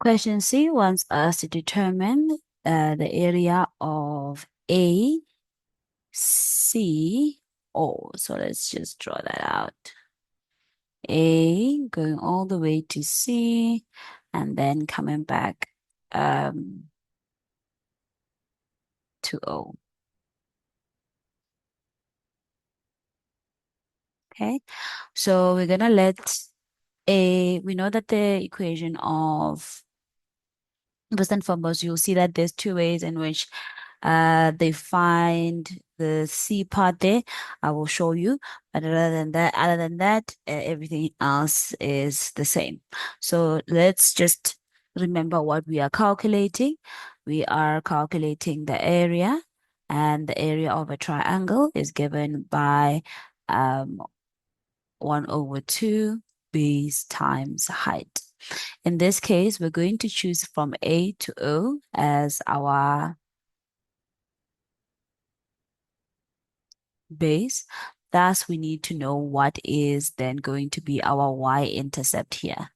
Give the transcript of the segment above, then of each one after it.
Question C wants us to determine the area of A, C, O. So let's just draw that out. A going all the way to C and then coming back to O. Okay, so we're gonna let A, we know that the equation of first and foremost, you'll see that there's two ways in which they find the C part there. I will show you. But other than that, everything else is the same. So let's just remember what we are calculating. We are calculating the area, and the area of a triangle is given by um, 1 over 2 base times height. In this case, we're going to choose from A to O as our base. Thus, we need to know what is then going to be our y-intercept here,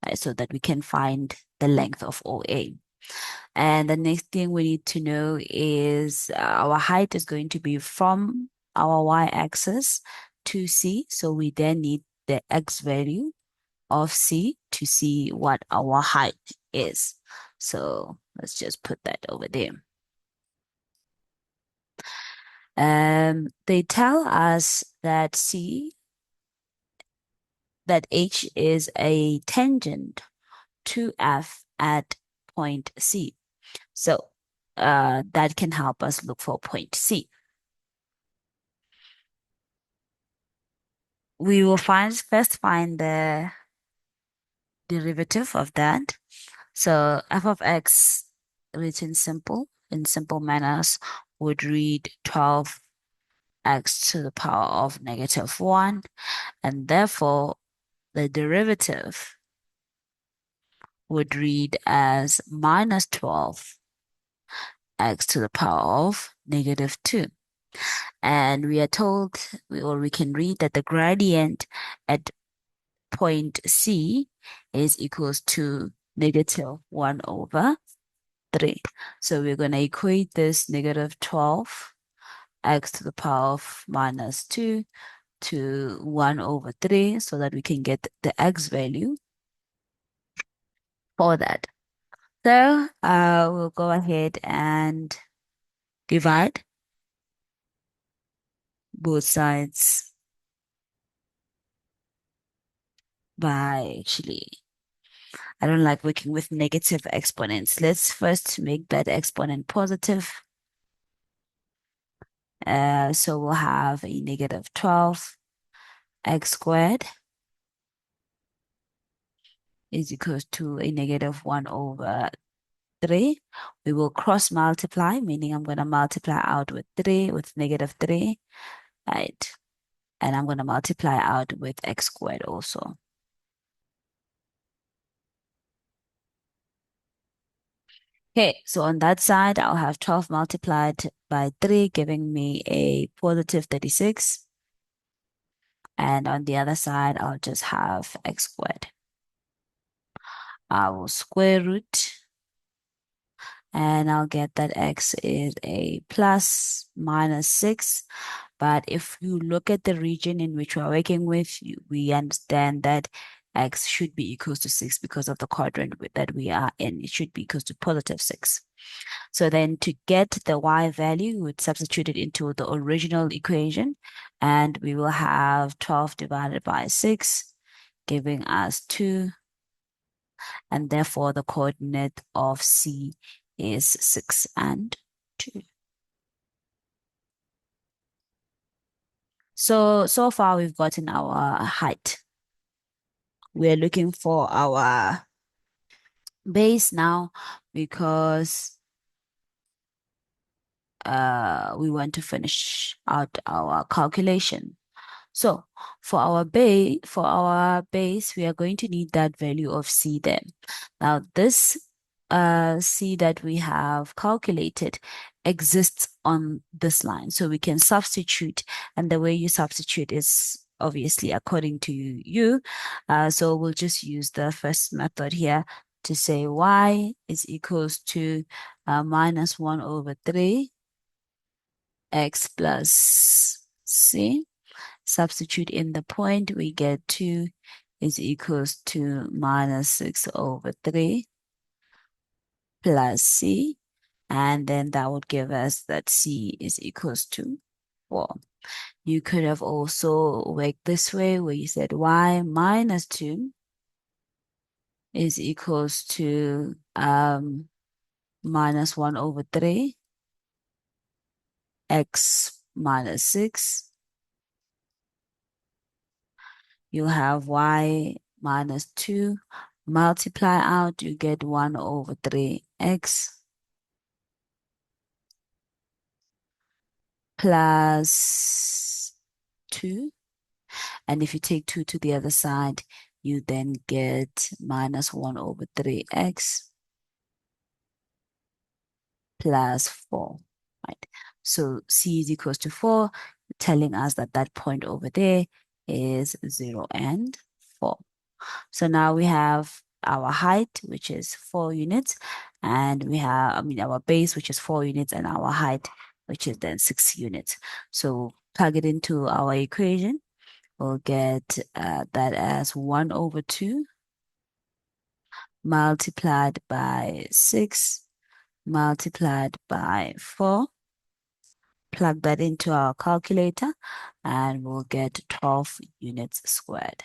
right, so that we can find the length of OA. And the next thing we need to know is our height is going to be from our y-axis to C. So we then need the x value of C to see what our height is. So let's just put that over there. They tell us that H is a tangent to F at point C. So that can help us look for point C. We will first find the derivative of that. So f of x written in simple manners would read 12 x to the power of -1, and therefore the derivative would read as minus 12 x to the power of -2. And we are told, or we can read that the gradient at point C is equals to -1 over 3. So we're going to equate this -12 x to the power of -2 to 1 over 3 so that we can get the x value for that. So we'll go ahead and divide both sides by, actually, I don't like working with negative exponents. Let's first make that exponent positive. So we'll have a -12 x squared is equals to a -1 over 3. We will cross multiply, meaning I'm going to multiply out with 3, with -3, right? And I'm going to multiply out with x squared also. Okay, so on that side, I'll have 12 multiplied by 3, giving me a positive 36. And on the other side, I'll just have x squared. I will square root, and I'll get that x is a plus -6. But if you look at the region in which we're working with, we understand that x should be equals to 6 because of the quadrant that we are in. It should be equals to +6. So then to get the y value, we would substitute it into the original equation, and we will have 12 divided by 6, giving us 2, and therefore the coordinate of C is 6 and 2. So far we've gotten our height. We're looking for our base now because we want to finish out our calculation. So for our base, we are going to need that value of C there. Now this C that we have calculated exists on this line. So we can substitute, and the way you substitute is obviously according to you. So we'll just use the first method here to say y is equals to minus 1 over 3 x plus c. Substitute in the point, we get 2 is equals to minus 6 over 3 plus c. And then that would give us that c is equals to 4. You could have also worked this way where you said y minus 2 is equals to minus 1 over 3 x minus 6. You have y minus 2. Multiply out, you get 1 over 3x plus 2. And if you take 2 to the other side, you then get minus 1 over 3x plus 4, right? So c is equals to 4, telling us that that point over there is 0 and 4. So now we have our height, which is 4 units, and we have, our base, which is 4 units, and our height, which is then 6 units. So plug it into our equation. We'll get that as 1 over 2 multiplied by 6 multiplied by 4. Plug that into our calculator and we'll get 12 units squared.